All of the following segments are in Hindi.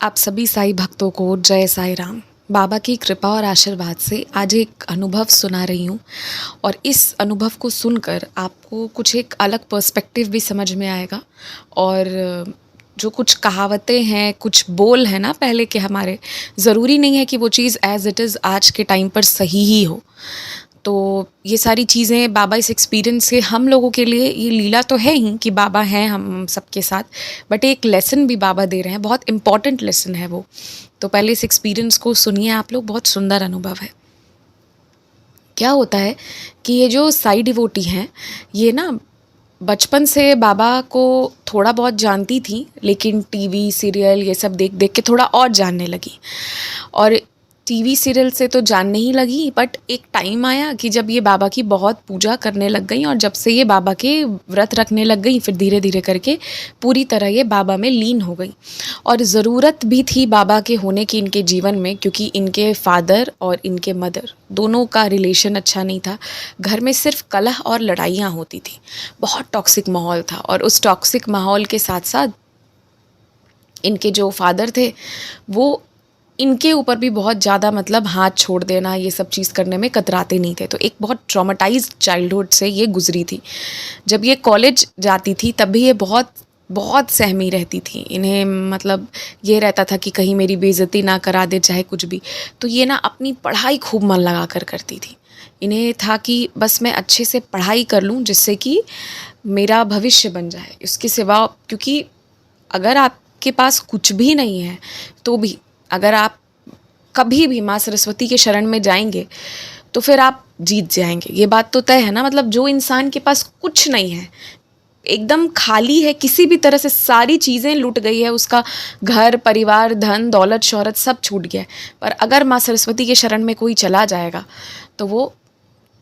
आप सभी साईं भक्तों को जय साईं राम। बाबा की कृपा और आशीर्वाद से आज एक अनुभव सुना रही हूँ और इस अनुभव को सुनकर आपको कुछ एक अलग पर्सपेक्टिव भी समझ में आएगा। और जो कुछ कहावतें हैं, कुछ बोल हैं ना पहले के हमारे, ज़रूरी नहीं है कि वो चीज़ एज़ इट इज़ आज के टाइम पर सही ही हो। तो ये सारी चीज़ें बाबा इस एक्सपीरियंस से हम लोगों के लिए, ये लीला तो है ही कि बाबा हैं हम सबके साथ, बट एक लेसन भी बाबा दे रहे हैं, बहुत इम्पॉर्टेंट लेसन है वो। तो पहले इस एक्सपीरियंस को सुनिए आप लोग, बहुत सुंदर अनुभव है। क्या होता है कि ये जो साई डिवोटी हैं, ये ना बचपन से बाबा को थोड़ा बहुत जानती थी, लेकिन टीवी सीरियल ये सब देख देख के थोड़ा और जानने लगी। और टीवी सीरियल से तो जानने ही लगी, बट एक टाइम आया कि जब ये बाबा की बहुत पूजा करने लग गई और जब से ये बाबा के व्रत रखने लग गई, फिर धीरे धीरे करके पूरी तरह ये बाबा में लीन हो गई। और ज़रूरत भी थी बाबा के होने की इनके जीवन में, क्योंकि इनके फादर और इनके मदर दोनों का रिलेशन अच्छा नहीं था। घर में सिर्फ कलह और लड़ाइयाँ होती थी, बहुत टॉक्सिक माहौल था। और उस टॉक्सिक माहौल के साथ साथ इनके जो फादर थे वो इनके ऊपर भी बहुत ज़्यादा, मतलब हाथ छोड़ देना, ये सब चीज़ करने में कतराते नहीं थे। तो एक बहुत ट्रॉमेटाइज्ड चाइल्डहुड से ये गुजरी थी। जब ये कॉलेज जाती थी तब भी ये बहुत बहुत सहमी रहती थी। इन्हें मतलब ये रहता था कि कहीं मेरी बेइज्जती ना करा दे, चाहे कुछ भी। तो ये ना अपनी पढ़ाई खूब मन लगा कर करती थी। इन्हें था कि बस मैं अच्छे से पढ़ाई कर लूँ जिससे कि मेरा भविष्य बन जाए। इसके सिवा, क्योंकि अगर आपके पास कुछ भी नहीं है तो भी, अगर आप कभी भी माँ सरस्वती के शरण में जाएंगे तो फिर आप जीत जाएंगे। ये बात तो तय है ना। मतलब जो इंसान के पास कुछ नहीं है, एकदम खाली है, किसी भी तरह से सारी चीज़ें लूट गई है, उसका घर परिवार धन दौलत शोहरत सब छूट गया है, पर अगर माँ सरस्वती के शरण में कोई चला जाएगा तो वो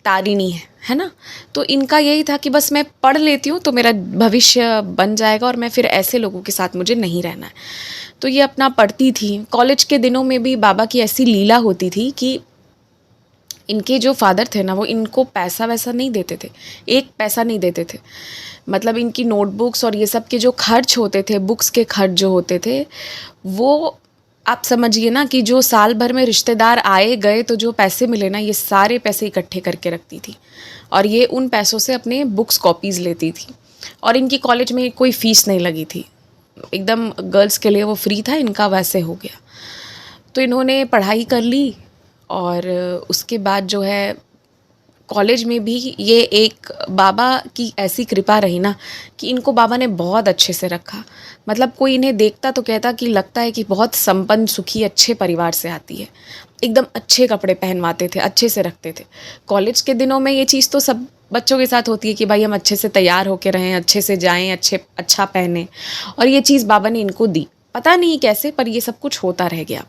तारिणी है ना। तो इनका यही था कि बस मैं पढ़ लेती हूँ तो मेरा भविष्य बन जाएगा और मैं फिर ऐसे लोगों के साथ मुझे नहीं रहना है। तो ये अपना पढ़ती थी। कॉलेज के दिनों में भी बाबा की ऐसी लीला होती थी कि इनके जो फादर थे ना, वो इनको पैसा वैसा नहीं देते थे, एक पैसा नहीं देते थे। मतलब इनकी नोटबुक्स और ये सब के जो खर्च होते थे, बुक्स के खर्च जो होते थे, वो आप समझिए ना कि जो साल भर में रिश्तेदार आए गए तो जो पैसे मिले ना, ये सारे पैसे इकट्ठे करके रखती थी और ये उन पैसों से अपने बुक्स कॉपीज़ लेती थी। और इनकी कॉलेज में कोई फ़ीस नहीं लगी थी, एकदम गर्ल्स के लिए वो फ्री था, इनका वैसे हो गया। तो इन्होंने पढ़ाई कर ली और उसके बाद जो है कॉलेज में भी ये एक बाबा की ऐसी कृपा रही ना कि इनको बाबा ने बहुत अच्छे से रखा। मतलब कोई इन्हें देखता तो कहता कि लगता है कि बहुत संपन्न सुखी अच्छे परिवार से आती है। एकदम अच्छे कपड़े पहनवाते थे, अच्छे से रखते थे। कॉलेज के दिनों में ये चीज़ तो सब बच्चों के साथ होती है कि भाई हम अच्छे से तैयार होके रहें, अच्छे से जाएं, अच्छा पहने। और ये चीज़ बाबा ने इनको दी, पता नहीं कैसे, पर ये सब कुछ होता रह गया।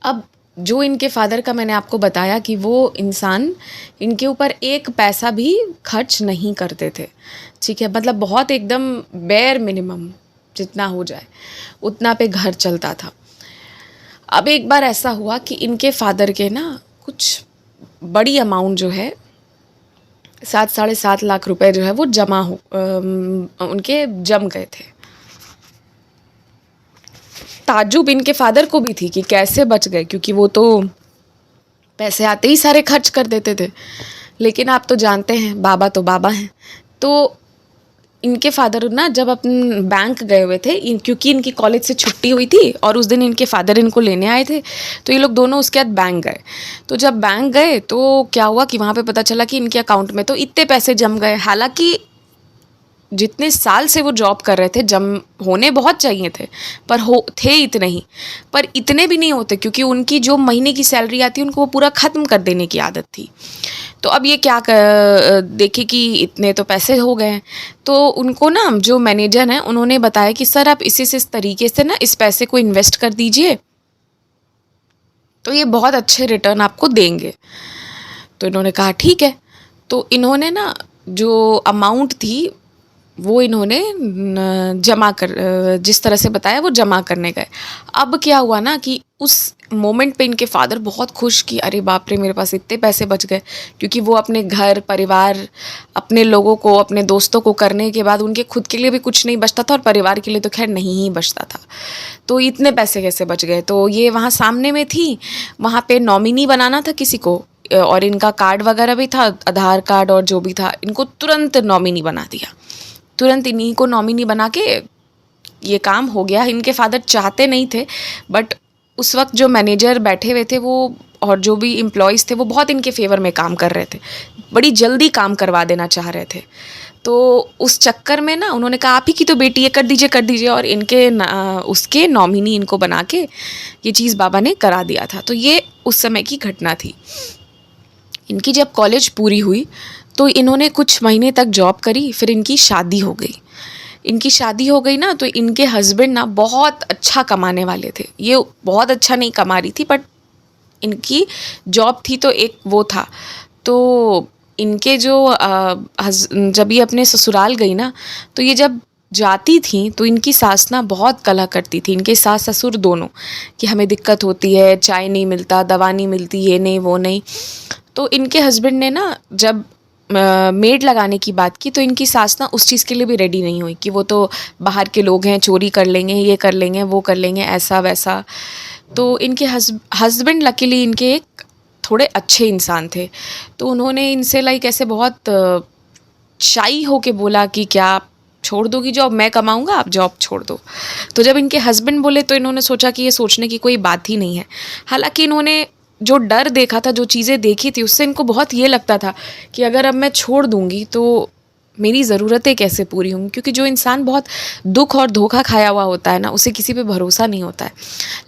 अब जो इनके फादर का मैंने आपको बताया कि वो इंसान इनके ऊपर एक पैसा भी खर्च नहीं करते थे, ठीक है। मतलब बहुत एकदम बेयर मिनिमम, जितना हो जाए उतना पे घर चलता था। अब एक बार ऐसा हुआ कि इनके फादर के ना कुछ बड़ी अमाउंट जो है, 7-7.5 लाख रुपए जो है वो जमा हो उनके जम गए थे। ताज्जुब इनके फादर को भी थी कि कैसे बच गए, क्योंकि वो तो पैसे आते ही सारे खर्च कर देते थे। लेकिन आप तो जानते हैं बाबा तो बाबा हैं। तो इनके फादर ना जब अपन बैंक गए हुए थे, क्योंकि इनकी कॉलेज से छुट्टी हुई थी और उस दिन इनके फादर इनको लेने आए थे, तो ये लोग दोनों उसके बाद बैंक गए। तो जब बैंक गए तो क्या हुआ कि वहाँ पे पता चला कि इनके अकाउंट में तो इतने पैसे जम गए। हालांकि जितने साल से वो जॉब कर रहे थे, जम होने बहुत चाहिए थे, पर हो थे इतने ही। पर इतने भी नहीं होते, क्योंकि उनकी जो महीने की सैलरी आती है उनको वो पूरा ख़त्म कर देने की आदत थी। तो अब ये क्या देखे कि इतने तो पैसे हो गए हैं, तो उनको ना जो मैनेजर हैं उन्होंने बताया कि सर आप इस तरीके से ना इस पैसे को इन्वेस्ट कर दीजिए, तो ये बहुत अच्छे रिटर्न आपको देंगे। तो इन्होंने कहा ठीक है। तो इन्होंने ना जो अमाउंट थी वो इन्होंने जमा कर जिस तरह से बताया वो जमा करने गए। अब क्या हुआ ना कि उस मोमेंट पे इनके फादर बहुत खुश कि अरे बाप रे, मेरे पास इतने पैसे बच गए, क्योंकि वो अपने घर परिवार, अपने लोगों को, अपने दोस्तों को करने के बाद उनके खुद के लिए भी कुछ नहीं बचता था और परिवार के लिए तो खैर नहीं ही बचता था। तो इतने पैसे कैसे बच गए? तो ये वहाँ सामने में थी, वहाँ पे नॉमिनी बनाना था किसी को, और इनका कार्ड वगैरह भी था, आधार कार्ड और जो भी था, इनको तुरंत नॉमिनी बना दिया। तुरंत इन्हीं को नॉमिनी बना के ये काम हो गया। इनके फादर चाहते नहीं थे, बट उस वक्त जो मैनेजर बैठे हुए थे वो, और जो भी एम्प्लॉयज़ थे वो बहुत इनके फेवर में काम कर रहे थे, बड़ी जल्दी काम करवा देना चाह रहे थे। तो उस चक्कर में ना उन्होंने कहा आप ही की तो बेटी है, कर दीजिए, और इनके उसके नॉमिनी इनको बना के ये चीज़ बाबा ने करा दिया था। तो ये उस समय की घटना थी। इनकी जब कॉलेज पूरी हुई तो इन्होंने कुछ महीने तक जॉब करी, फिर इनकी शादी हो गई। इनकी शादी हो गई ना, तो इनके हस्बैंड ना बहुत अच्छा कमाने वाले थे। ये बहुत अच्छा नहीं कमा रही थी, बट इनकी जॉब थी तो एक वो था। तो इनके जो जब ये अपने ससुराल गई ना, तो ये जब जाती थी तो इनकी सास ना बहुत कलह करती थी, इनके सास ससुर दोनों, कि हमें दिक्कत होती है, चाय नहीं मिलता, दवा नहीं मिलती, ये नहीं वो नहीं। तो इनके हस्बैंड ने ना जब मेड लगाने की बात की, तो इनकी सास ना उस चीज़ के लिए भी रेडी नहीं हुई कि वो तो बाहर के लोग हैं, चोरी कर लेंगे, ये कर लेंगे, वो कर लेंगे, ऐसा वैसा। तो इनके हस्बैंड लकीली इनके एक थोड़े अच्छे इंसान थे, तो उन्होंने इनसे लाइक ऐसे बहुत शाई होके बोला कि क्या आप छोड़ दोगी जॉब, मैं कमाऊंगा, आप जॉब छोड़ दो। तो जब इनके हस्बैंड बोले तो इन्होंने सोचा कि ये सोचने की कोई बात ही नहीं है। हालांकि इन्होंने जो डर देखा था, जो चीज़ें देखी थी, उससे इनको बहुत ये लगता था कि अगर अब मैं छोड़ दूंगी तो मेरी ज़रूरतें कैसे पूरी होंगी, क्योंकि जो इंसान बहुत दुख और धोखा खाया हुआ होता है ना, उसे किसी पे भरोसा नहीं होता है।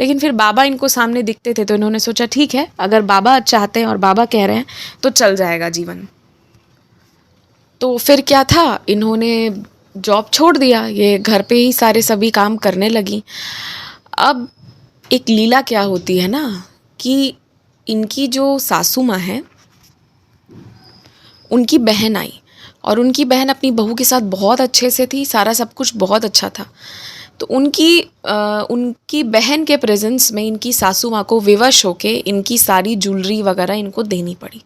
लेकिन फिर बाबा इनको सामने दिखते थे, तो इन्होंने सोचा ठीक है, अगर बाबा चाहते हैं और बाबा कह रहे हैं तो चल जाएगा जीवन। तो फिर क्या था, इन्होंने जॉब छोड़ दिया, ये घर पे ही सारे सभी काम करने लगी। अब एक लीला क्या होती है ना, कि इनकी जो सासू माँ है, उनकी बहन आई, और उनकी बहन अपनी बहू के साथ बहुत अच्छे से थी, सारा सब कुछ बहुत अच्छा था। तो उनकी बहन के प्रेजेंस में इनकी सासू माँ को विवश होके इनकी सारी ज्वेलरी वगैरह इनको देनी पड़ी।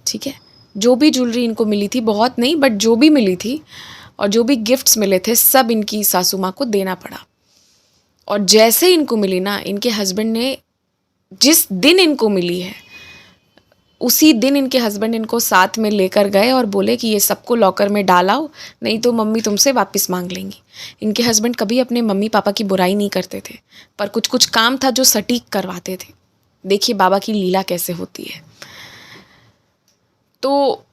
ठीक है, जो भी ज्वेलरी इनको मिली थी, बहुत नहीं बट जो भी मिली थी, और जो भी गिफ्ट्स मिले थे, सब इनकी सासू माँ को देना पड़ा। और जैसे इनको मिली ना, इनके हस्बैंड ने, जिस दिन इनको मिली है उसी दिन इनके हस्बैंड इनको साथ में लेकर गए और बोले कि ये सबको लॉकर में डालाओ, नहीं तो मम्मी तुमसे वापस मांग लेंगी। इनके हस्बैंड कभी अपने मम्मी पापा की बुराई नहीं करते थे, पर कुछ कुछ काम था जो सटीक करवाते थे। देखिए बाबा की लीला कैसे होती है। तो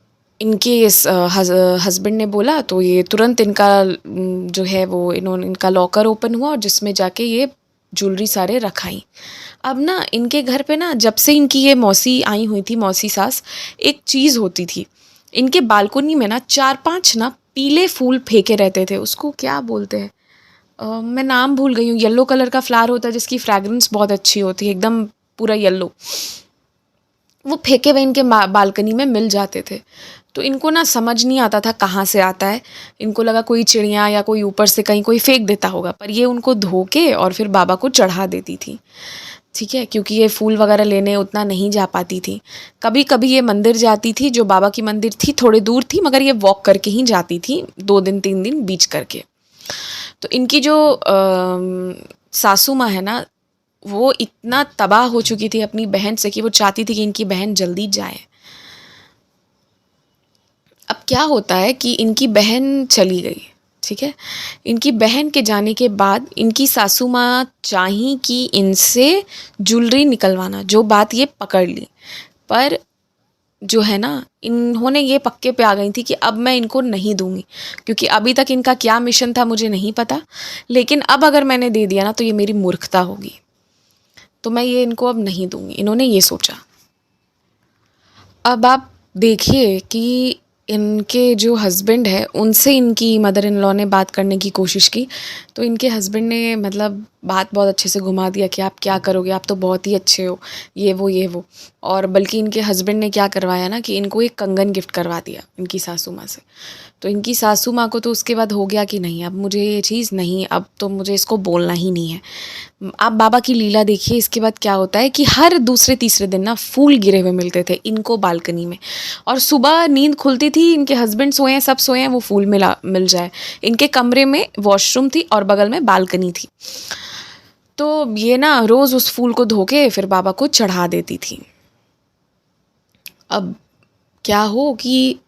इनके इस हस्बैंड ने बोला, तो ये तुरंत इनका जो है वो, इनका लॉकर ओपन हुआ और जिसमें जाके ये ज्वेलरी सारे रखाई। अब ना इनके घर पे ना, जब से इनकी ये मौसी आई हुई थी, मौसी सास, एक चीज़ होती थी, इनके बालकोनी में ना 4-5 ना पीले फूल फेंके रहते थे। उसको क्या बोलते हैं, मैं नाम भूल गई हूँ। येलो कलर का फ्लावर होता है जिसकी फ्रैग्रेंस बहुत अच्छी होती है, एकदम पूरा येलो। वो फेंके हुए इनके बालकनी में मिल जाते थे। तो इनको ना समझ नहीं आता था कहाँ से आता है। इनको लगा कोई चिड़िया या कोई ऊपर से कहीं कोई फेंक देता होगा, पर ये उनको धो के और फिर बाबा को चढ़ा देती थी। ठीक है, क्योंकि ये फूल वगैरह लेने उतना नहीं जा पाती थी। कभी कभी ये मंदिर जाती थी, जो बाबा की मंदिर थी थोड़ी दूर थी, मगर ये वॉक करके ही जाती थी, 2 दिन 3 दिन बीच करके। तो इनकी जो सासू माँ है ना, वो इतना तबाह हो चुकी थी अपनी बहन से कि वो चाहती थी कि इनकी बहन जल्दी जाए। अब क्या होता है कि इनकी बहन चली गई। ठीक है, इनकी बहन के जाने के बाद इनकी सासू माँ चाही कि इनसे ज्वेलरी निकलवाना, जो बात ये पकड़ ली। पर जो है ना, इन्होंने ये पक्के पे आ गई थी कि अब मैं इनको नहीं दूंगी, क्योंकि अभी तक इनका क्या मिशन था मुझे नहीं पता, लेकिन अब अगर मैंने दे दिया ना तो ये मेरी मूर्खता होगी, तो मैं ये इनको अब नहीं दूंगी। इन्होंने ये सोचा। अब आप देखिए कि इनके जो हस्बैंड है उनसे इनकी मदर इन लॉ ने बात करने की कोशिश की, तो इनके हस्बैंड ने मतलब बात बहुत अच्छे से घुमा दिया कि आप क्या करोगे, आप तो बहुत ही अच्छे हो, ये वो। और बल्कि इनके हस्बैंड ने क्या करवाया ना कि इनको एक कंगन गिफ्ट करवा दिया इनकी सासू माँ से। तो इनकी सासू माँ को तो उसके बाद हो गया कि नहीं, अब मुझे ये चीज़ नहीं, अब तो मुझे इसको बोलना ही नहीं है। आप बाबा की लीला देखिए, इसके बाद क्या होता है कि हर दूसरे तीसरे दिन ना फूल गिरे हुए मिलते थे इनको बालकनी में, और सुबह नींद खुलती थी, इनके हस्बैंड सोए हैं, सब सोए हैं, वो फूल मिल जाए। इनके कमरे में वॉशरूम थी और बगल में बालकनी थी, तो ये ना रोज़ उस फूल को धो के फिर बाबा को चढ़ा देती थी। अब क्या हो कि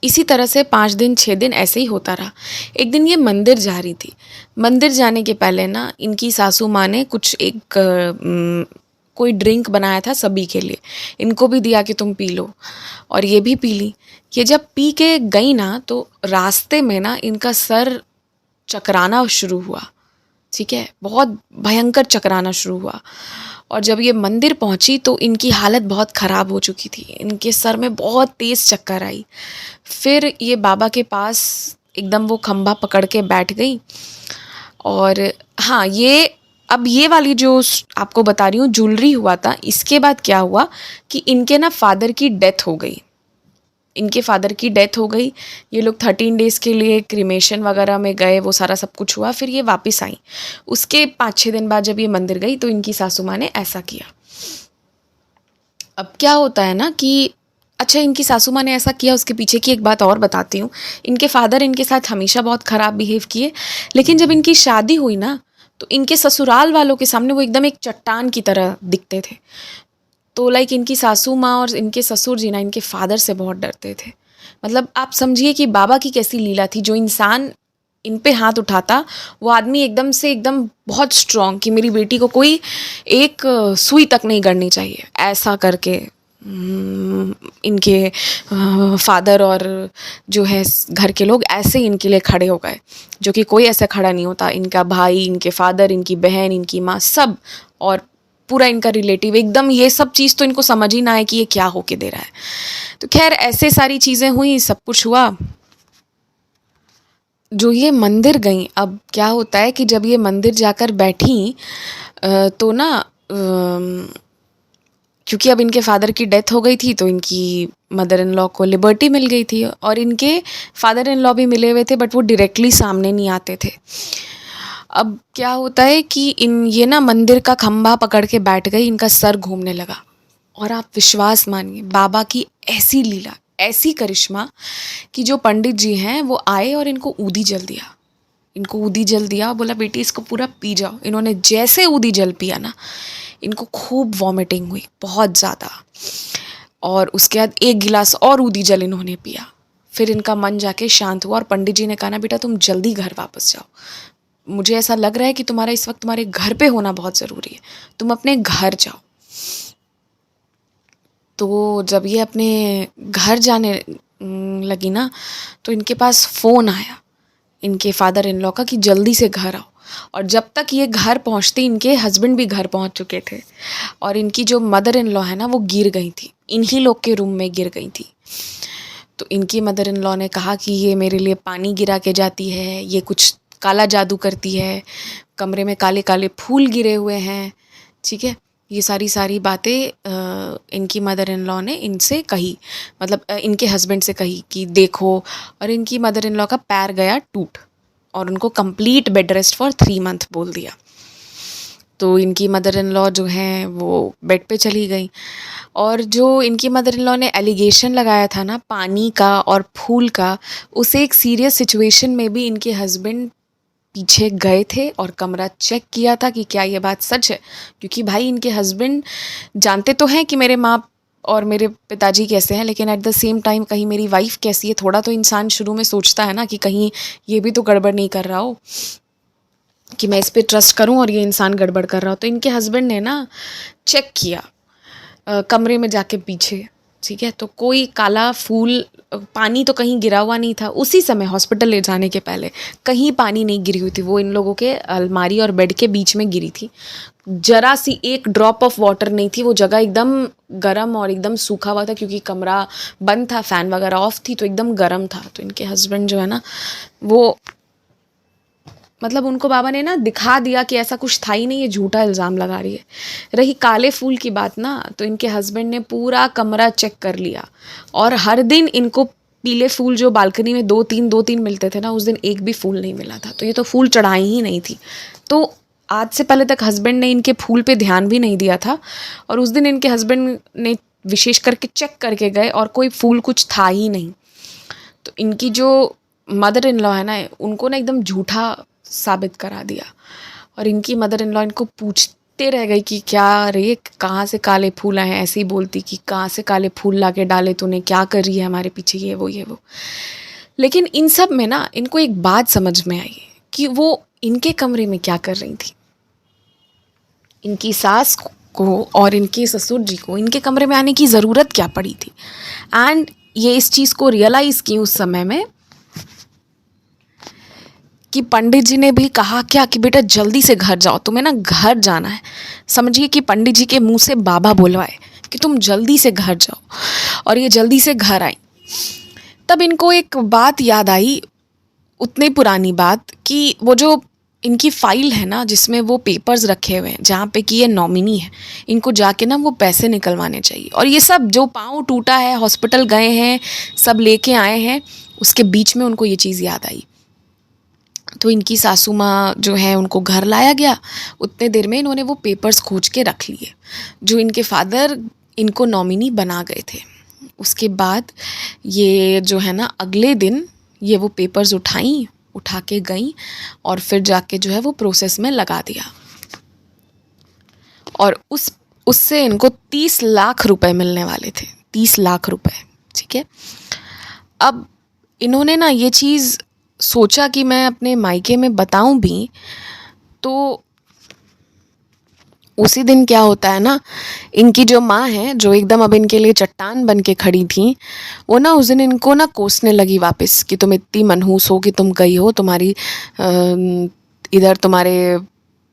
इसी तरह से 5 दिन 6 दिन ऐसे ही होता रहा। एक दिन ये मंदिर जा रही थी। मंदिर जाने के पहले ना इनकी सासू माँ ने कुछ कोई ड्रिंक बनाया था सभी के लिए। इनको भी दिया कि तुम पी लो, और ये भी पी ली। ये जब पी के गई ना तो रास्ते में ना इनका सर चकराना शुरू हुआ। ठीक है, बहुत भयंकर चकराना शुरू हुआ, और जब ये मंदिर पहुंची तो इनकी हालत बहुत ख़राब हो चुकी थी। इनके सर में बहुत तेज़ चक्कर आई। फिर ये बाबा के पास एकदम वो खंभा पकड़ के बैठ गई। और हाँ, ये वाली जो आपको बता रही हूँ ज्वेलरी हुआ था, इसके बाद क्या हुआ कि इनके ना फादर की डेथ हो गई। इनके फादर की डेथ हो गई। ये लोग 13 डेज़ के लिए क्रीमेशन वगैरह में गए, वो सारा सब कुछ हुआ, फिर ये वापस आई। उसके 5-6 दिन बाद जब ये मंदिर गई तो इनकी सासू माँ ने ऐसा किया। अब क्या होता है ना कि अच्छा, इनकी सासू माँ ने ऐसा किया, उसके पीछे की एक बात और बताती हूँ। इनके फादर इनके साथ हमेशा बहुत ख़राब बिहेव किए, लेकिन जब इनकी शादी हुई ना तो इनके ससुराल वालों के सामने वो एकदम एक चट्टान की तरह दिखते थे। तो लाइक इनकी सासू माँ और इनके ससुर जी ना इनके फादर से बहुत डरते थे। मतलब आप समझिए कि बाबा की कैसी लीला थी, जो इंसान इन पे हाथ उठाता वो आदमी एकदम से एकदम बहुत स्ट्रॉन्ग कि मेरी बेटी को कोई एक सुई तक नहीं गड़नी चाहिए, ऐसा करके इनके फादर और जो है घर के लोग ऐसे इनके लिए खड़े हो गए, जो कि कोई ऐसे खड़ा नहीं होता। इनका भाई, इनके फादर, इनकी बहन, इनकी माँ, सब, और पूरा इनका रिलेटिव एकदम, ये सब चीज़ तो इनको समझ ही ना आए कि ये क्या होके दे रहा है। तो खैर ऐसे सारी चीज़ें हुई, सब कुछ हुआ। जो ये मंदिर गई, अब क्या होता है कि जब ये मंदिर जाकर बैठी तो ना क्योंकि अब इनके फादर की डेथ हो गई थी तो इनकी मदर इन लॉ को लिबर्टी मिल गई थी, और इनके फादर इन लॉ भी मिले हुए थे, बट वो डायरेक्टली सामने नहीं आते थे। अब क्या होता है कि ये ना मंदिर का खंभा पकड़ के बैठ गई, इनका सर घूमने लगा। और आप विश्वास मानिए, बाबा की ऐसी लीला, ऐसी करिश्मा कि जो पंडित जी हैं वो आए और इनको ऊदी जल दिया। इनको ऊदी जल दिया, बोला बेटी इसको पूरा पी जाओ। इन्होंने जैसे ऊदी जल पिया ना, इनको खूब वॉमिटिंग हुई, बहुत ज़्यादा। और उसके बाद एक गिलास और ऊदी जल इन्होंने पिया। फिर इनका मन जाके शांत हुआ, और पंडित जी ने कहा ना बेटा तुम जल्दी घर वापस जाओ, मुझे ऐसा लग रहा है कि तुम्हारा इस वक्त तुम्हारे घर पे होना बहुत ज़रूरी है, तुम अपने घर जाओ। तो जब ये अपने घर जाने लगी ना तो इनके पास फ़ोन आया इनके फादर इन लॉ का कि जल्दी से घर आओ। और जब तक ये घर पहुंचती इनके हस्बैंड भी घर पहुंच चुके थे, और इनकी जो मदर इन लॉ है ना वो गिर गई थी, इन्हीं लोग के रूम में गिर गई थी। तो इनकी मदर इन लॉ ने कहा कि ये मेरे लिए पानी गिरा के जाती है, ये कुछ काला जादू करती है, कमरे में काले काले फूल गिरे हुए हैं। ठीक है, ये सारी बातें इनकी मदर इन लॉ ने इनसे कही, मतलब इनके हस्बैंड से कही कि देखो। और इनकी मदर इन लॉ का पैर गया टूट, और उनको complete bed rest for 3 month बोल दिया। तो इनकी मदर इन लॉ जो हैं वो बेड पे चली गई। और जो इनकी मदर इन लॉ ने एलिगेशन लगाया था ना पानी का और फूल का, उसे एक सीरियस सिचुएशन में भी इनके हस्बैंड पीछे गए थे और कमरा चेक किया था कि क्या ये बात सच है। क्योंकि भाई इनके हस्बैंड जानते तो हैं कि मेरे माँ और मेरे पिताजी कैसे हैं, लेकिन एट द सेम टाइम कहीं मेरी वाइफ कैसी है, थोड़ा तो इंसान शुरू में सोचता है ना कि कहीं ये भी तो गड़बड़ नहीं कर रहा हो, कि मैं इस पे ट्रस्ट करूं और ये इंसान गड़बड़ कर रहा हो। तो इनके हस्बैंड ने ना चेक किया कमरे में जाके पीछे, ठीक है, तो कोई काला फूल पानी तो कहीं गिरा हुआ नहीं था उसी समय हॉस्पिटल ले जाने के पहले, कहीं पानी नहीं गिरी हुई थी, वो इन लोगों के अलमारी और बेड के बीच में गिरी थी। जरा सी एक ड्रॉप ऑफ वाटर नहीं थी, वो जगह एकदम गर्म और एकदम सूखा हुआ था क्योंकि कमरा बंद था, फ़ैन वगैरह ऑफ थी, तो एकदम गर्म था। तो इनके हस्बैंड जो है ना, वो मतलब उनको बाबा ने ना दिखा दिया कि ऐसा कुछ था ही नहीं, ये झूठा इल्ज़ाम लगा रही है। रही काले फूल की बात ना, तो इनके हस्बैंड ने पूरा कमरा चेक कर लिया और हर दिन इनको पीले फूल जो बालकनी में दो तीन मिलते थे ना, उस दिन एक भी फूल नहीं मिला था। तो ये तो फूल चढ़ाई ही नहीं थी। तो आज से पहले तक हस्बैंड ने इनके फूल पे ध्यान भी नहीं दिया था और उस दिन इनके हस्बैंड ने विशेष करके चेक करके गए और कोई फूल कुछ था ही नहीं। तो इनकी जो मदर इन लॉ है ना, उनको ना एकदम झूठा साबित करा दिया और इनकी मदर इन लॉ इनको पूछते रह गई कि क्या रे, कहाँ से काले फूल आए हैं। ऐसे ही बोलती कि कहाँ से काले फूल ला के डाले तूने, क्या कर रही है हमारे पीछे, ये वो। लेकिन इन सब में ना इनको एक बात समझ में आई कि वो इनके कमरे में क्या कर रही थी। इनकी सास को और इनके ससुर जी को इनके कमरे में आने की ज़रूरत क्या पड़ी थी। एंड ये इस चीज़ को रियलाइज़ की उस समय में कि पंडित जी ने भी कहा क्या कि बेटा जल्दी से घर जाओ, तुम्हें ना घर जाना है। समझिए कि पंडित जी के मुंह से बाबा बुलवाए कि तुम जल्दी से घर जाओ, और ये जल्दी से घर आई। तब इनको एक बात याद आई, उतनी पुरानी बात, कि वो जो इनकी फ़ाइल है ना जिसमें वो पेपर्स रखे हुए हैं जहाँ पे कि ये नॉमिनी है, इनको जाके ना वो पैसे निकलवाने चाहिए। और ये सब जो पाँव टूटा है, हॉस्पिटल गए हैं, सब लेके आए हैं, उसके बीच में उनको ये चीज़ याद आई। तो इनकी सासू माँ जो है उनको घर लाया गया। उतने देर में इन्होंने वो पेपर्स खोज के रख लिए जो इनके फादर इनको नॉमिनी बना गए थे। उसके बाद ये जो है ना अगले दिन ये वो पेपर्स उठा के गई और फिर जाके जो है वो प्रोसेस में लगा दिया और उससे इनको 30 लाख रुपए मिलने वाले थे। 30 लाख रुपए, ठीक है। अब इन्होंने ना ये चीज़ सोचा कि मैं अपने मायके में बताऊं भी, तो उसी दिन क्या होता है ना, इनकी जो माँ है जो एकदम अब इनके लिए चट्टान बन के खड़ी थी, वो ना उस दिन इनको ना कोसने लगी वापस कि तुम इतनी मनहूस हो कि तुम गई हो, तुम्हारी इधर तुम्हारे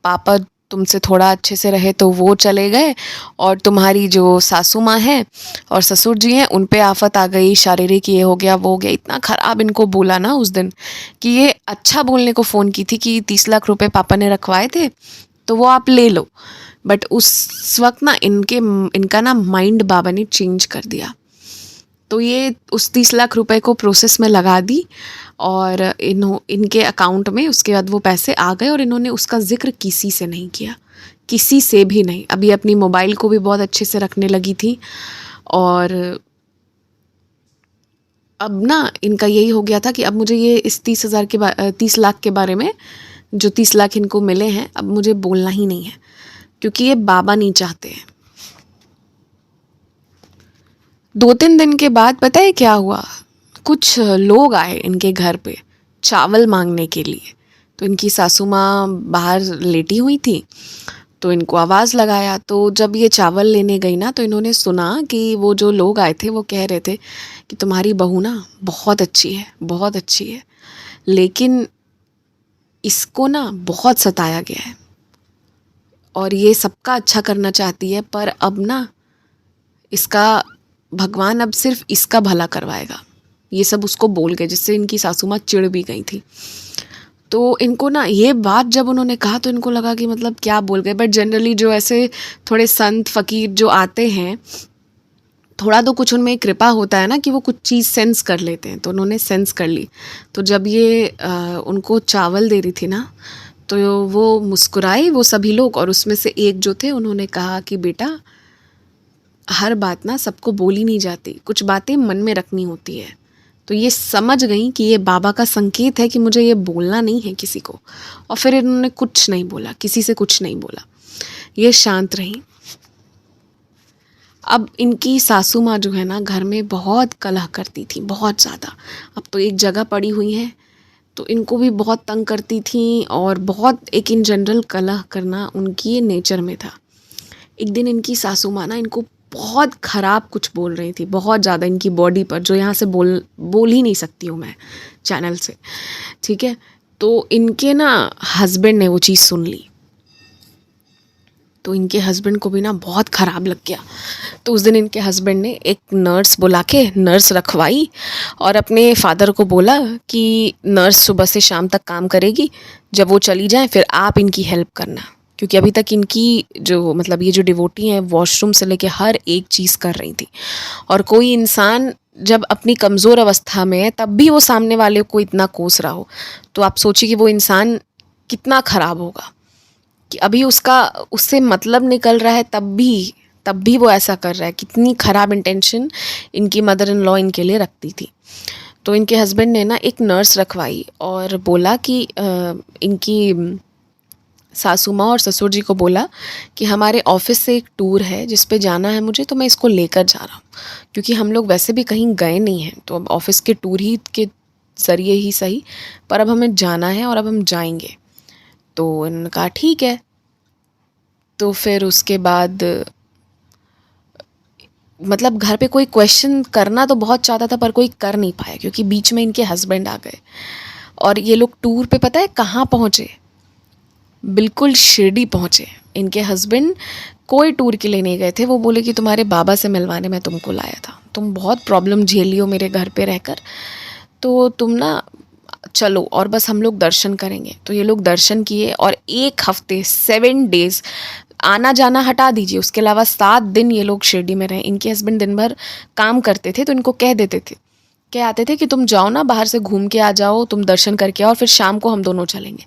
पापा तुमसे थोड़ा अच्छे से रहे तो वो चले गए, और तुम्हारी जो सासू माँ है और ससुर जी हैं उन पे आफत आ गई, शारीरिक ये हो गया वो हो गया। इतना ख़राब इनको बोला ना उस दिन कि ये अच्छा बोलने को फ़ोन की थी कि 30 लाख रुपए पापा ने रखवाए थे तो वो आप ले लो। बट उस वक्त ना इनका ना माइंड बाबा ने चेंज कर दिया। तो ये उस 30 लाख रुपए को प्रोसेस में लगा दी और इनके अकाउंट में उसके बाद वो पैसे आ गए, और इन्होंने उसका जिक्र किसी से नहीं किया, किसी से भी नहीं। अभी अपनी मोबाइल को भी बहुत अच्छे से रखने लगी थी, और अब ना इनका यही हो गया था कि अब मुझे ये इस 30 लाख के बारे में, जो 30 लाख इनको मिले हैं, अब मुझे बोलना ही नहीं है क्योंकि ये बाबा नहीं चाहते हैं। 2-3 दिन के बाद पता है क्या हुआ, कुछ लोग आए इनके घर पे चावल मांगने के लिए। तो इनकी सासू माँ बाहर लेटी हुई थी, तो इनको आवाज़ लगाया। तो जब ये चावल लेने गई ना, तो इन्होंने सुना कि वो जो लोग आए थे वो कह रहे थे कि तुम्हारी बहू ना बहुत अच्छी है, बहुत अच्छी है, लेकिन इसको ना बहुत सताया गया है और ये सबका अच्छा करना चाहती है, पर अब ना इसका भगवान अब सिर्फ इसका भला करवाएगा। ये सब उसको बोल गए, जिससे इनकी सासू माँ चिढ़ भी गई थी। तो इनको ना ये बात जब उन्होंने कहा तो इनको लगा कि मतलब क्या बोल गए। बट जनरली जो ऐसे थोड़े संत फ़कीर जो आते हैं, थोड़ा तो कुछ उनमें कृपा होता है ना कि वो कुछ चीज़ सेंस कर लेते हैं। तो उन्होंने सेंस कर ली। तो जब ये उनको चावल दे रही थी ना, तो वो मुस्कुराए वो सभी लोग, और उसमें से एक जो थे उन्होंने कहा कि बेटा, हर बात ना सबको बोली नहीं जाती, कुछ बातें मन में रखनी होती है। तो ये समझ गई कि ये बाबा का संकेत है कि मुझे ये बोलना नहीं है किसी को, और फिर इन्होंने कुछ नहीं बोला, किसी से कुछ नहीं बोला, ये शांत रही। अब इनकी सासू माँ जो है ना घर में बहुत कलह करती थी, बहुत ज़्यादा। अब तो एक जगह पड़ी हुई है तो इनको भी बहुत तंग करती थी, और बहुत इन जनरल कलह करना उनकी नेचर में था। एक दिन इनकी सासू माँ ना इनको बहुत ख़राब कुछ बोल रही थी, बहुत ज़्यादा इनकी बॉडी पर, जो यहाँ से बोल ही नहीं सकती हूँ मैं चैनल से, ठीक है। तो इनके ना हस्बैंड ने वो चीज़ सुन ली, तो इनके हस्बैंड को भी ना बहुत ख़राब लग गया। तो उस दिन इनके हस्बैंड ने एक नर्स बुला के नर्स रखवाई और अपने फादर को बोला कि नर्स सुबह से शाम तक काम करेगी, जब वो चली जाए फिर आप इनकी हेल्प करना, क्योंकि अभी तक इनकी जो मतलब ये जो डिवोटी हैं वॉशरूम से लेके हर एक चीज़ कर रही थी। और कोई इंसान जब अपनी कमज़ोर अवस्था में है तब भी वो सामने वाले को इतना कोस रहा हो, तो आप सोचिए कि वो इंसान कितना ख़राब होगा, कि अभी उसका उससे मतलब निकल रहा है तब भी वो ऐसा कर रहा है। कितनी ख़राब इंटेंशन इनकी मदर इन लॉ इनके लिए रखती थी। तो इनके हस्बैंड ने ना एक नर्स रखवाई और बोला कि इनकी सासू माँ और ससुर जी को बोला कि हमारे ऑफिस से एक टूर है जिस पे जाना है मुझे, तो मैं इसको लेकर जा रहा हूँ, क्योंकि हम लोग वैसे भी कहीं गए नहीं हैं, तो अब ऑफिस के टूर ही के ज़रिए ही सही, पर अब हमें जाना है और अब हम जाएंगे। तो उन्होंने कहा ठीक है। तो फिर उसके बाद मतलब घर पे कोई क्वेश्चन करना तो बहुत चाहता था पर कोई कर नहीं पाया, क्योंकि बीच में इनके हस्बैंड आ गए और ये लोग टूर पे पता है कहाँ पहुँचे, बिल्कुल शिरडी पहुँचे। इनके हस्बैंड कोई टूर के लिए नहीं गए थे, वो बोले कि तुम्हारे बाबा से मिलवाने मैं तुमको लाया था, तुम बहुत प्रॉब्लम झेली हो मेरे घर पे रहकर, तो तुम ना चलो और बस हम लोग दर्शन करेंगे। तो ये लोग दर्शन किए और 1 हफ्ते 7 डेज़ आना जाना हटा दीजिए, उसके अलावा 7 दिन ये लोग शिरडी में रहे। इनके हस्बैंड दिन भर काम करते थे, तो इनको कह देते थे, कह आते थे कि तुम जाओ ना बाहर से घूम के आ जाओ, तुम दर्शन करके आओ और फिर शाम को हम दोनों चलेंगे।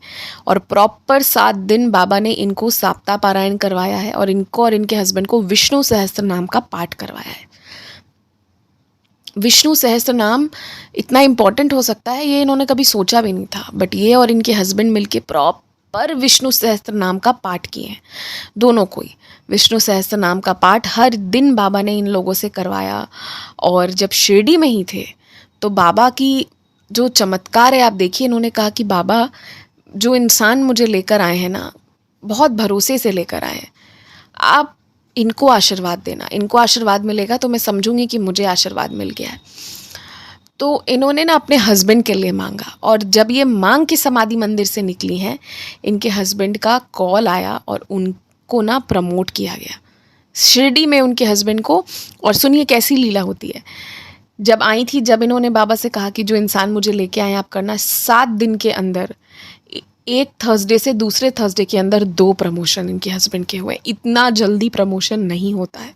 और प्रॉपर 7 दिन बाबा ने इनको साप्ताह पारायण करवाया है और इनको और इनके हस्बैंड को विष्णु सहस्त्र नाम का पाठ करवाया है। विष्णु सहस्त्र नाम इतना इम्पॉर्टेंट हो सकता है ये इन्होंने कभी सोचा भी नहीं था, बट ये और इनके हस्बैंड मिलके प्रॉपर विष्णु सहस्त्र नाम का पाठ किए हैं, दोनों कोई विष्णु सहस्त्र नाम का पाठ हर दिन बाबा ने इन लोगों से करवाया। और जब शिरडी में ही थे तो बाबा की जो चमत्कार है आप देखिए, इन्होंने कहा कि बाबा जो इंसान मुझे लेकर आए हैं ना, बहुत भरोसे से लेकर आए हैं, आप इनको आशीर्वाद देना, इनको आशीर्वाद मिलेगा तो मैं समझूंगी कि मुझे आशीर्वाद मिल गया है। तो इन्होंने ना अपने हस्बैंड के लिए मांगा और जब ये मांग के समाधि मंदिर से निकली हैं, इनके हस्बैंड का कॉल आया और उनको ना प्रमोट किया गया शिरडी में उनके हस्बैंड को। और सुनिए कैसी लीला होती है, जब आई थी, जब इन्होंने बाबा से कहा कि जो इंसान मुझे लेके आए आप करना, 7 दिन के अंदर एक थर्सडे से दूसरे थर्सडे के अंदर 2 प्रमोशन इनके हस्बैंड के हुए। इतना जल्दी प्रमोशन नहीं होता है,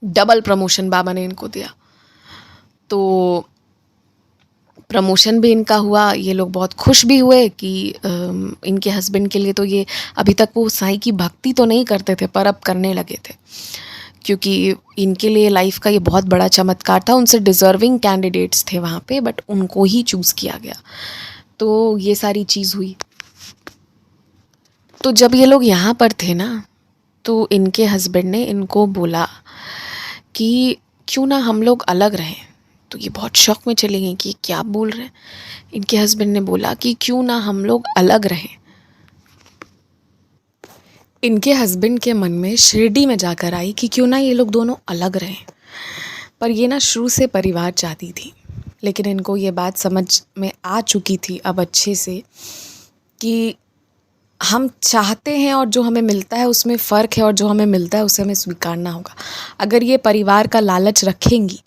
डबल प्रमोशन बाबा ने इनको दिया। तो प्रमोशन भी इनका हुआ, ये लोग बहुत खुश भी हुए कि इनके हस्बैंड के लिए तो ये अभी तक वो साईं की भक्ति तो नहीं करते थे पर अब करने लगे थे, क्योंकि इनके लिए लाइफ का ये बहुत बड़ा चमत्कार था। उनसे डिज़र्विंग कैंडिडेट्स थे वहाँ पे, बट उनको ही चूज़ किया गया। तो ये सारी चीज़ हुई। तो जब ये लोग यहाँ पर थे ना, तो इनके हस्बैंड ने इनको बोला कि क्यों ना हम लोग अलग रहें। तो ये बहुत शौक में चली गई कि क्या बोल रहे हैं। इनके हस्बैंड ने बोला कि क्यों ना हम लोग अलग रहें। इनके हस्बैंड के मन में शिरडी में जाकर आई कि क्यों ना ये लोग दोनों अलग रहें, पर ये ना शुरू से परिवार चाहती थी, लेकिन इनको ये बात समझ में आ चुकी थी अब अच्छे से कि हम चाहते हैं और जो हमें मिलता है उसमें फ़र्क है, और जो हमें मिलता है उसे हमें स्वीकारना होगा। अगर ये परिवार का लालच रखेंगी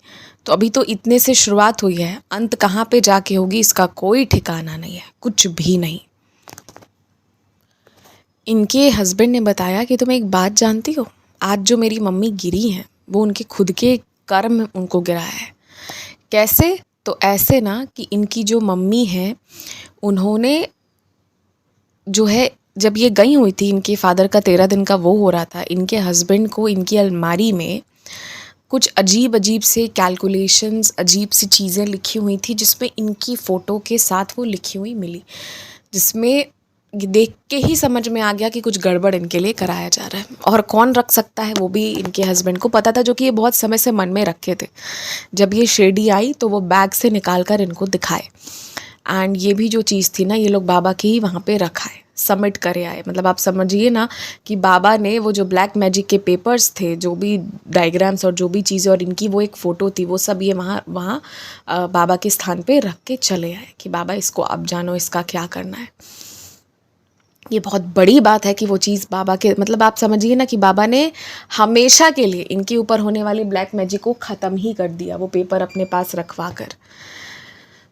तो अभी तो इतने से शुरुआत हुई है, अंत कहाँ पे जाके होगी इसका कोई ठिकाना नहीं है, कुछ भी नहीं। इनके हस्बैंड ने बताया कि तुम एक बात जानती हो, आज जो मेरी मम्मी गिरी हैं वो उनके खुद के कर्म उनको गिराया है। कैसे? तो ऐसे ना कि इनकी जो मम्मी है उन्होंने जो है, जब ये गई हुई थी, इनके फादर का 13 दिन का वो हो रहा था, इनके हस्बैंड को इनकी अलमारी में कुछ अजीब अजीब से कैलकुलेशंस, अजीब सी चीज़ें लिखी हुई थी जिसमें इनकी फ़ोटो के साथ वो लिखी हुई मिली, जिसमें देख के ही समझ में आ गया कि कुछ गड़बड़ इनके लिए कराया जा रहा है। और कौन रख सकता है वो भी इनके हस्बैंड को पता था, जो कि ये बहुत समय से मन में रखे थे। जब ये शिरडी आई तो वो बैग से निकाल कर इनको दिखाए। एंड ये भी जो चीज़ थी ना, ये लोग बाबा की ही वहाँ पे रखा है, सबमिट करे आए। मतलब आप समझिए ना कि बाबा ने वो जो ब्लैक मैजिक के पेपर्स थे, जो भी डायग्राम्स और जो भी चीज़ें, और इनकी वो एक फ़ोटो थी, वो सब ये वहाँ बाबा के स्थान पे रख के चले आए कि बाबा इसको आप जानो, इसका क्या करना है। ये बहुत बड़ी बात है कि वो चीज़ बाबा के, मतलब आप समझिए ना कि बाबा ने हमेशा के लिए इनके ऊपर होने वाली ब्लैक मैजिक को ख़त्म ही कर दिया, वो पेपर अपने पास रखवा कर।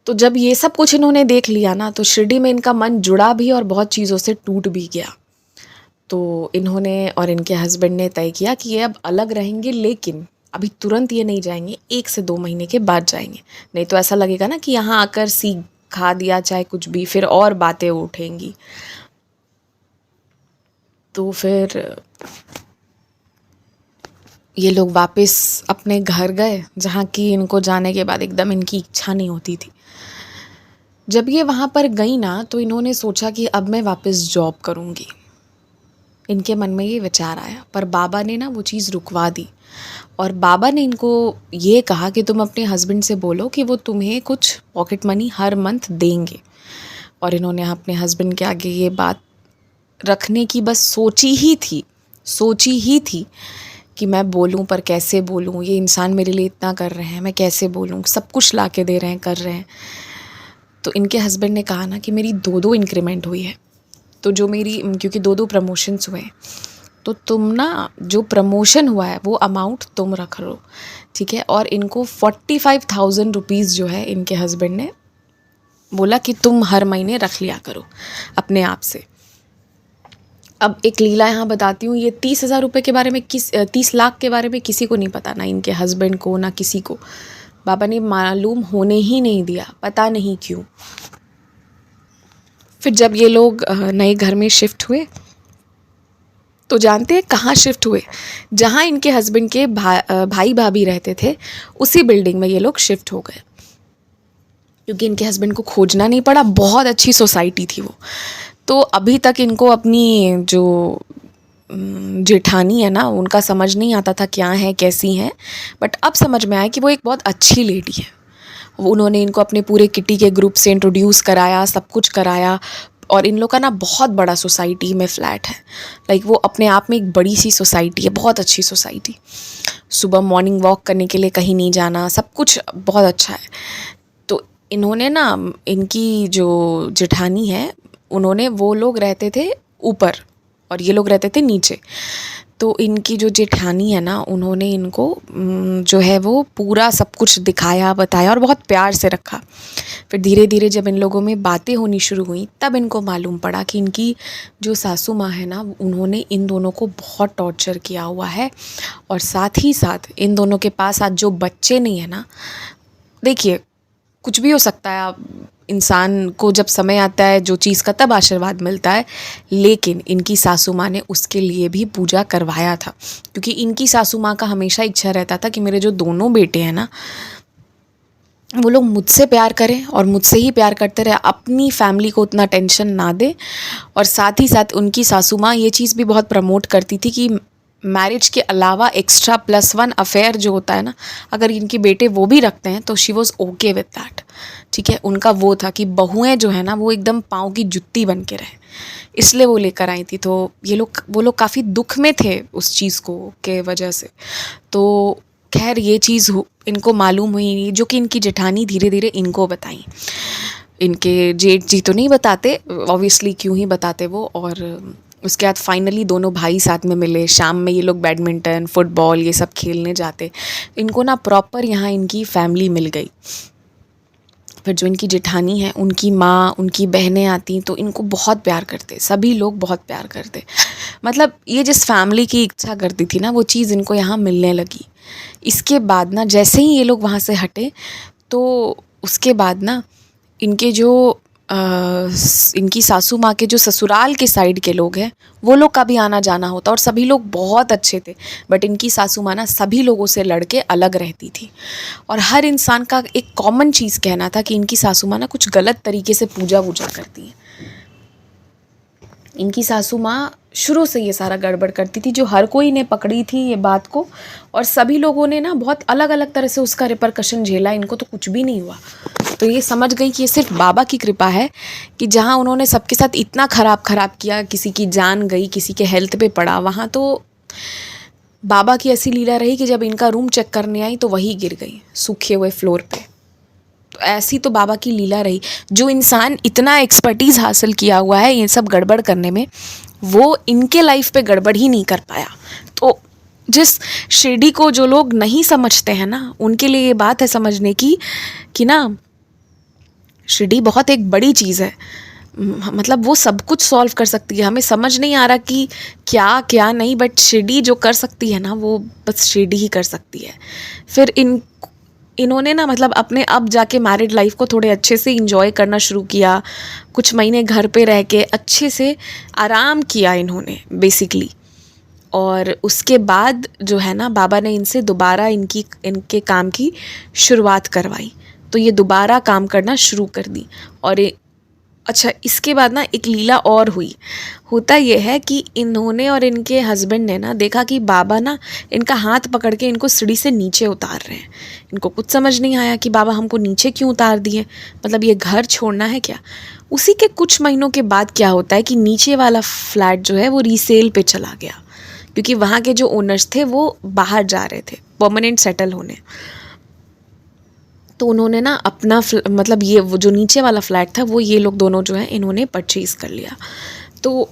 तो जब ये सब कुछ इन्होंने देख लिया ना, तो शिरडी में इनका मन जुड़ा भी और बहुत चीज़ों से टूट भी गया। तो इन्होंने और इनके हस्बैंड ने तय किया कि ये अब अलग रहेंगे, लेकिन अभी तुरंत ये नहीं जाएंगे, 1 से 2 महीने के बाद जाएंगे। नहीं तो ऐसा लगेगा ना कि यहाँ आकर सीख खा दिया, चाहे कुछ भी, फिर और बातें उठेंगी। तो फिर ये लोग वापस अपने घर गए, जहाँ की इनको जाने के बाद एकदम इनकी इच्छा नहीं होती थी। जब ये वहाँ पर गई ना, तो इन्होंने सोचा कि अब मैं वापस जॉब करूँगी। इनके मन में ये विचार आया, पर बाबा ने ना वो चीज़ रुकवा दी। और बाबा ने इनको ये कहा कि तुम अपने हस्बैंड से बोलो कि वो तुम्हें कुछ पॉकेट मनी हर मंथ देंगे। और इन्होंने अपने हस्बैंड के आगे ये बात रखने की बस सोची ही थी कि मैं बोलूं, पर कैसे बोलूं, ये इंसान मेरे लिए इतना कर रहे हैं, मैं कैसे बोलूं, सब कुछ ला के दे रहे हैं, कर रहे हैं। तो इनके हस्बैंड ने कहा ना कि मेरी 2 इंक्रीमेंट हुई है, तो जो मेरी, क्योंकि 2 प्रमोशंस हुए, तो तुम ना जो प्रमोशन हुआ है वो अमाउंट तुम रख लो, ठीक है। और इनको 45,000 रुपीज़ जो है, इनके हस्बैंड ने बोला कि तुम हर महीने रख लिया करो अपने आप से। अब एक लीला यहाँ बताती हूँ, ये 30,000 रुपये के बारे में 30 लाख के बारे में किसी को नहीं पता, ना इनके हस्बैंड को, ना किसी को। बाबा ने मालूम होने ही नहीं दिया, पता नहीं क्यों। फिर जब ये लोग नए घर में शिफ्ट हुए, तो जानते हैं कहाँ शिफ्ट हुए? जहाँ इनके हस्बैंड के भाई भाभी रहते थे, उसी बिल्डिंग में ये लोग शिफ्ट हो गए, क्योंकि इनके हस्बैंड को खोजना नहीं पड़ा। बहुत अच्छी सोसाइटी थी वो। तो अभी तक इनको अपनी जो जेठानी है ना, उनका समझ नहीं आता था क्या है, कैसी हैं, बट अब समझ में आया कि वो एक बहुत अच्छी लेडी है। उन्होंने इनको अपने पूरे किटी के ग्रुप से इंट्रोड्यूस कराया, सब कुछ कराया। और इन लोग का ना बहुत बड़ा सोसाइटी में फ्लैट है, लाइक वो अपने आप में एक बड़ी सी सोसाइटी है, बहुत अच्छी सोसाइटी। सुबह मॉर्निंग वॉक करने के लिए कहीं नहीं जाना, सब कुछ बहुत अच्छा है। तो इन्होंने ना, इनकी जो जेठानी है, उन्होंने, वो लोग रहते थे ऊपर और ये लोग रहते थे नीचे। तो इनकी जो जेठानी है ना, उन्होंने इनको जो है वो पूरा सब कुछ दिखाया, बताया और बहुत प्यार से रखा। फिर धीरे धीरे जब इन लोगों में बातें होनी शुरू हुई, तब इनको मालूम पड़ा कि इनकी जो सासू माँ है ना, उन्होंने इन दोनों को बहुत टॉर्चर किया हुआ है। और साथ ही साथ इन दोनों के पास आज जो बच्चे नहीं है ना, देखिए कुछ भी हो सकता है, आप इंसान को जब समय आता है जो चीज़ का, तब आशीर्वाद मिलता है। लेकिन इनकी सासू माँ ने उसके लिए भी पूजा करवाया था, क्योंकि इनकी सासू माँ का हमेशा इच्छा रहता था कि मेरे जो दोनों बेटे हैं ना, वो लोग मुझसे प्यार करें और मुझसे ही प्यार करते रहे, अपनी फैमिली को उतना टेंशन ना दे। और साथ ही साथ उनकी सासू माँ ये चीज़ भी बहुत प्रमोट करती थी कि मैरिज के अलावा एक्स्ट्रा +1 अफेयर जो होता है ना, अगर इनके बेटे वो भी रखते हैं तो she was okay with that, ठीक है। उनका वो था कि बहुएं जो है ना, वो एकदम पाँव की जुत्ती बन के रहे, इसलिए वो लेकर आई थी। तो वो लोग काफ़ी दुख में थे उस चीज़ को के वजह से। तो खैर ये चीज़ इनको मालूम हुई नहीं, जो कि इनकी जेठानी धीरे धीरे इनको बताई। इनके जेठ जी तो नहीं बताते ऑब्वियसली, क्यों ही बताते वो। और उसके बाद फाइनली दोनों भाई साथ में मिले, शाम में ये लोग बैडमिंटन, फुटबॉल ये सब खेलने जाते। इनको ना प्रॉपर यहाँ इनकी फैमिली मिल गई। फिर जो इनकी जेठानी है, उनकी माँ, उनकी बहनें आती, तो इनको बहुत प्यार करते, सभी लोग बहुत प्यार करते। मतलब ये जिस फैमिली की इच्छा करती थी ना, वो चीज़ इनको यहाँ मिलने लगी। इसके बाद ना, जैसे ही ये लोग वहाँ से हटे, तो उसके बाद ना इनके जो इनकी सासू माँ के जो ससुराल के साइड के लोग हैं, वो लोग का भी आना जाना होता, और सभी लोग बहुत अच्छे थे। बट इनकी सासू माँ ना सभी लोगों से लड़के अलग रहती थी। और हर इंसान का एक कॉमन चीज़ कहना था कि इनकी सासू माँ ना कुछ गलत तरीके से पूजा वूजा करती हैं। इनकी सासू माँ शुरू से ये सारा गड़बड़ करती थी, जो हर कोई ने पकड़ी थी ये बात को, और सभी लोगों ने ना बहुत अलग अलग तरह से उसका रिपरकशन झेला। इनको तो कुछ भी नहीं हुआ। तो ये समझ गई कि ये सिर्फ बाबा की कृपा है कि जहाँ उन्होंने सबके साथ इतना ख़राब किया, किसी की जान गई, किसी के हेल्थ पे पड़ा, वहाँ तो बाबा की ऐसी लीला रही कि जब इनका रूम चेक करने आई तो वही गिर गई सूखे हुए फ्लोर पे। तो ऐसी तो बाबा की लीला रही। जो इंसान इतना एक्सपर्टीज़ हासिल किया हुआ है ये सब गड़बड़ करने में, वो इनके लाइफ पे गड़बड़ ही नहीं कर पाया। तो जिस शिरडी को जो लोग नहीं समझते हैं ना, उनके लिए ये बात है समझने की कि ना शिरडी बहुत एक बड़ी चीज़ है। मतलब वो सब कुछ सॉल्व कर सकती है। हमें समझ नहीं आ रहा कि क्या क्या नहीं, बट शिरडी जो कर सकती है ना, वो बस शिरडी ही कर सकती है। फिर इन्होंने ना मतलब अपने अब जाके मैरिड लाइफ को थोड़े अच्छे से इंजॉय करना शुरू किया। कुछ महीने घर पे रह के अच्छे से आराम किया इन्होंने बेसिकली। और उसके बाद जो है ना, बाबा ने इनसे दोबारा इनके काम की शुरुआत करवाई। तो ये दोबारा काम करना शुरू कर दी। और अच्छा, इसके बाद ना एक लीला और हुई। होता ये है कि इन्होंने और इनके हस्बैंड ने ना देखा कि बाबा ना इनका हाथ पकड़ के इनको सीढ़ी से नीचे उतार रहे हैं। इनको कुछ समझ नहीं आया कि बाबा हमको नीचे क्यों उतार दिए, मतलब ये घर छोड़ना है क्या। उसी के कुछ महीनों के बाद क्या होता है कि नीचे वाला फ्लैट जो है वो रीसेल पे चला गया, क्योंकि वहाँ के जो ओनर्स थे वो बाहर जा रहे थे परमानेंट सेटल होने। तो उन्होंने ना अपना मतलब ये वो जो नीचे वाला फ्लैट था वो ये लोग दोनों जो है इन्होंने परचेज़ कर लिया। तो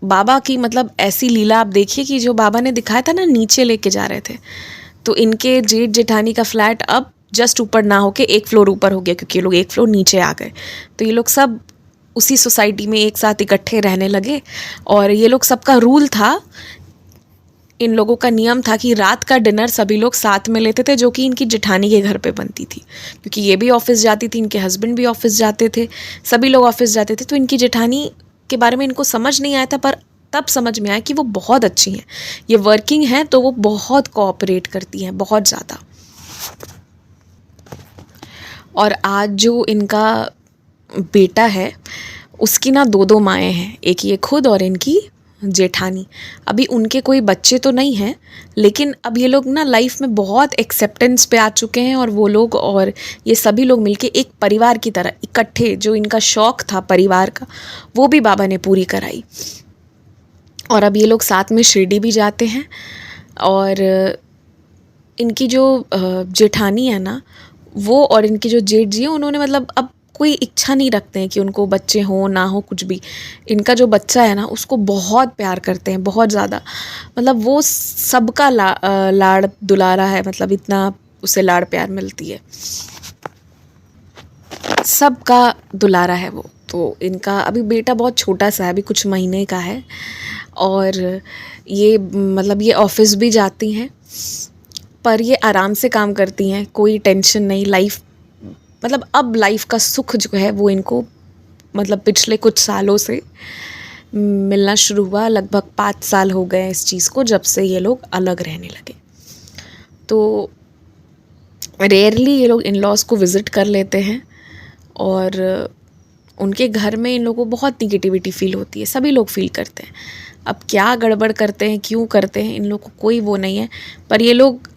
बाबा की मतलब ऐसी लीला आप देखिए कि जो बाबा ने दिखाया था ना नीचे लेके जा रहे थे, तो इनके जेठ जेठानी का फ्लैट अब जस्ट ऊपर ना होके एक फ्लोर ऊपर हो गया, क्योंकि ये लोग एक फ्लोर नीचे आ गए। तो ये लोग सब उसी सोसाइटी में एक साथ इकट्ठे रहने लगे। और ये लोग सबका रूल था, इन लोगों का नियम था कि रात का डिनर सभी लोग साथ में लेते थे, जो कि इनकी जेठानी के घर पे बनती थी, क्योंकि ये भी ऑफिस जाती थी, इनके हस्बैंड भी ऑफिस जाते थे, सभी लोग ऑफिस जाते थे। तो इनकी जेठानी के बारे में इनको समझ नहीं आया था, पर तब समझ में आया कि वो बहुत अच्छी हैं, ये वर्किंग हैं, तो वो बहुत कोऑपरेट करती हैं, बहुत ज़्यादा। और आज जो इनका बेटा है उसकी ना दो माएँ हैं, एक ये खुद और इनकी जेठानी। अभी उनके कोई बच्चे तो नहीं हैं, लेकिन अब ये लोग ना लाइफ में बहुत एक्सेप्टेंस पे आ चुके हैं। और वो लोग और ये सभी लोग मिलके एक परिवार की तरह इकट्ठे, जो इनका शौक़ था परिवार का, वो भी बाबा ने पूरी कराई। और अब ये लोग साथ में शिरडी भी जाते हैं। और इनकी जो जेठानी है ना, वो और इनकी जो जेठ जी हैं, उन्होंने मतलब अब कोई इच्छा नहीं रखते हैं कि उनको बच्चे हों ना हो कुछ भी। इनका जो बच्चा है ना उसको बहुत प्यार करते हैं, बहुत ज़्यादा। मतलब वो सबका लाड़ दुलारा है, मतलब इतना उसे लाड़ प्यार मिलती है, सबका दुलारा है वो। तो इनका अभी बेटा बहुत छोटा सा है, अभी कुछ महीने का है। और ये मतलब ये ऑफिस भी जाती हैं, पर ये आराम से काम करती हैं, कोई टेंशन नहीं। लाइफ मतलब अब लाइफ का सुख जो है वो इनको मतलब पिछले कुछ सालों से मिलना शुरू हुआ। लगभग 5 साल हो गए इस चीज़ को, जब से ये लोग अलग रहने लगे। तो रेयरली ये लोग इन लॉज को विज़िट कर लेते हैं। और उनके घर में इन लोगों को बहुत निगेटिविटी फील होती है, सभी लोग फील करते हैं। अब क्या गड़बड़ करते हैं, क्यों करते हैं, इन लोग को कोई वो नहीं है। पर ये लोग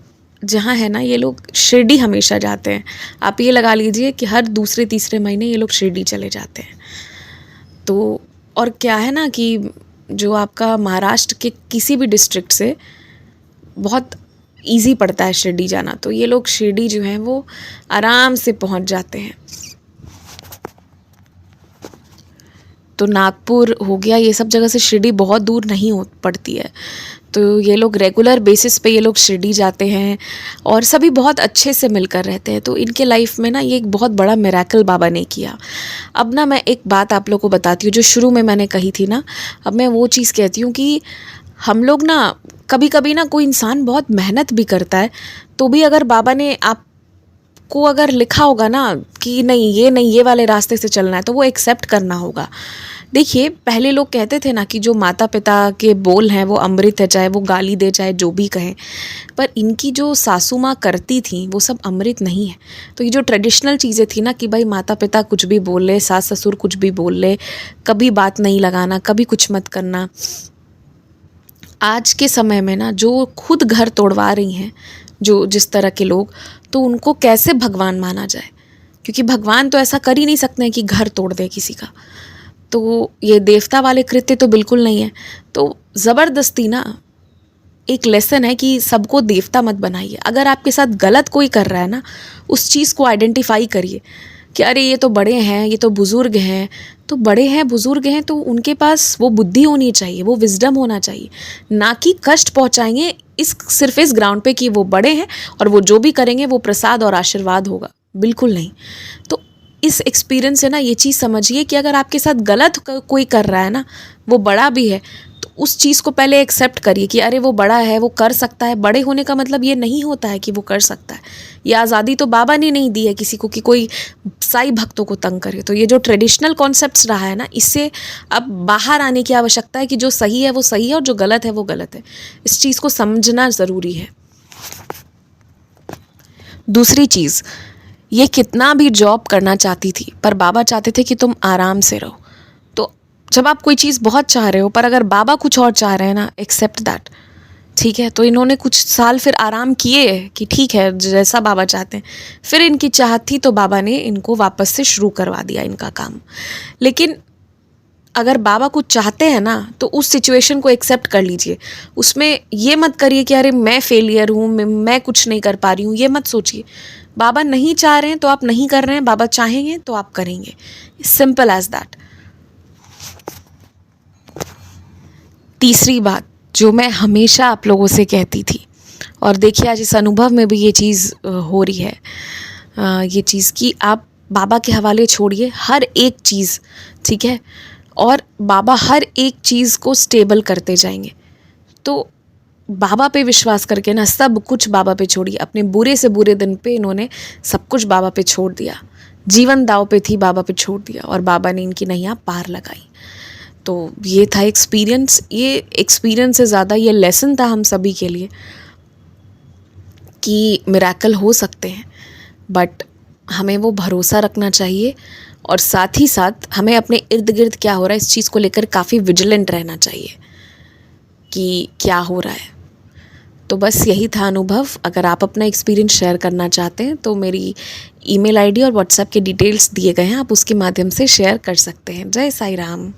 जहाँ है ना, ये लोग शिरडी हमेशा जाते हैं। आप ये लगा लीजिए कि हर दूसरे तीसरे महीने ये लोग शिरडी चले जाते हैं। तो और क्या है ना कि जो आपका महाराष्ट्र के किसी भी डिस्ट्रिक्ट से बहुत इजी पड़ता है शिरडी जाना, तो ये लोग शिरडी जो है वो आराम से पहुँच जाते हैं। तो नागपुर हो गया, ये सब जगह से शिरडी बहुत दूर नहीं हो पड़ती है। तो ये लोग रेगुलर बेसिस पे ये लोग शिरडी जाते हैं और सभी बहुत अच्छे से मिलकर रहते हैं। तो इनके लाइफ में ना ये एक बहुत बड़ा मिरेकल बाबा ने किया। अब ना मैं एक बात आप लोग को बताती हूँ जो शुरू में मैंने कही थी ना, अब मैं वो चीज़ कहती हूँ कि हम लोग ना कभी कभी ना कोई इंसान बहुत मेहनत भी करता है, तो भी अगर बाबा ने आपको अगर लिखा होगा ना कि नहीं ये वाले रास्ते से चलना है, तो वो एक्सेप्ट करना होगा। देखिए, पहले लोग कहते थे ना कि जो माता पिता के बोल हैं वो अमृत है, चाहे वो गाली दे, चाहे जो भी कहें। पर इनकी जो सासू माँ करती थी वो सब अमृत नहीं है। तो ये जो ट्रेडिशनल चीज़ें थी ना कि भाई माता पिता कुछ भी बोल ले, सास ससुर कुछ भी बोल ले, कभी बात नहीं लगाना, कभी कुछ मत करना। आज के समय में ना जो खुद घर तोड़वा रही हैं, जो जिस तरह के लोग, तो उनको कैसे भगवान माना जाए? क्योंकि भगवान तो ऐसा कर ही नहीं सकते हैं कि घर तोड़ दे किसी का। तो ये देवता वाले कृत्य तो बिल्कुल नहीं है। तो ज़बरदस्ती ना एक लेसन है कि सबको देवता मत बनाइए। अगर आपके साथ गलत कोई कर रहा है ना, उस चीज़ को आइडेंटिफाई करिए कि अरे ये तो बड़े हैं, ये तो बुज़ुर्ग हैं। तो बड़े हैं, बुज़ुर्ग हैं, तो उनके पास वो बुद्धि होनी चाहिए, वो विज़डम होना चाहिए, ना कि कष्ट पहुँचाएँगे सिर्फ़ इस ग्राउंड पे कि वो बड़े हैं और वो जो भी करेंगे वो प्रसाद और आशीर्वाद होगा। बिल्कुल नहीं। तो इस एक्सपीरियंस से ना ये चीज़ समझिए कि अगर आपके साथ गलत कोई कर रहा है ना, वो बड़ा भी है, तो उस चीज़ को पहले एक्सेप्ट करिए कि अरे वो बड़ा है, वो कर सकता है। बड़े होने का मतलब ये नहीं होता है कि वो कर सकता है। ये आज़ादी तो बाबा ने नहीं दी है किसी को कि कोई साईं भक्तों को तंग करे। तो ये जो ट्रेडिशनल कॉन्सेप्ट्स रहा है ना, इससे अब बाहर आने की आवश्यकता है कि जो सही है वो सही है और जो गलत है वो गलत है। इस चीज़ को समझना ज़रूरी है। दूसरी चीज़, ये कितना भी जॉब करना चाहती थी, पर बाबा चाहते थे कि तुम आराम से रहो। तो जब आप कोई चीज़ बहुत चाह रहे हो, पर अगर बाबा कुछ और चाह रहे हैं ना, एक्सेप्ट दैट। ठीक है, तो इन्होंने कुछ साल फिर आराम किए कि ठीक है जैसा बाबा चाहते हैं। फिर इनकी चाहत थी तो बाबा ने इनको वापस से शुरू करवा दिया इनका काम। लेकिन अगर बाबा कुछ चाहते हैं ना, तो उस सिचुएशन को एक्सेप्ट कर लीजिए। उसमें ये मत करिए कि अरे मैं फेलियर हूँ, मैं कुछ नहीं कर पा रही हूँ, ये मत सोचिए। बाबा नहीं चाह रहे हैं तो आप नहीं कर रहे हैं, बाबा चाहेंगे तो आप करेंगे। Simple as that. तीसरी बात जो मैं हमेशा आप लोगों से कहती थी, और देखिए आज इस अनुभव में भी ये चीज़ हो रही है, ये चीज़ कि आप बाबा के हवाले छोड़िए हर एक चीज़, ठीक है, और बाबा हर एक चीज़ को स्टेबल करते जाएंगे। तो बाबा पे विश्वास करके ना सब कुछ बाबा पे छोड़िए। अपने बुरे से बुरे दिन पे इन्होंने सब कुछ बाबा पे छोड़ दिया, जीवन दाव पे थी, बाबा पे छोड़ दिया और बाबा ने इनकी नैया पार लगाई। तो ये था एक्सपीरियंस। ये एक्सपीरियंस से ज़्यादा ये लेसन था हम सभी के लिए कि मिरेकल हो सकते हैं, बट हमें वो भरोसा रखना चाहिए और साथ ही साथ हमें अपने इर्द गिर्द क्या हो रहा है इस चीज़ को लेकर काफ़ी विजिलेंट रहना चाहिए कि क्या हो रहा है। तो बस यही था अनुभव। अगर आप अपना एक्सपीरियंस शेयर करना चाहते हैं तो मेरी ईमेल आईडी और व्हाट्सएप के डिटेल्स दिए गए हैं, आप उसके माध्यम से शेयर कर सकते हैं। जय साईं राम।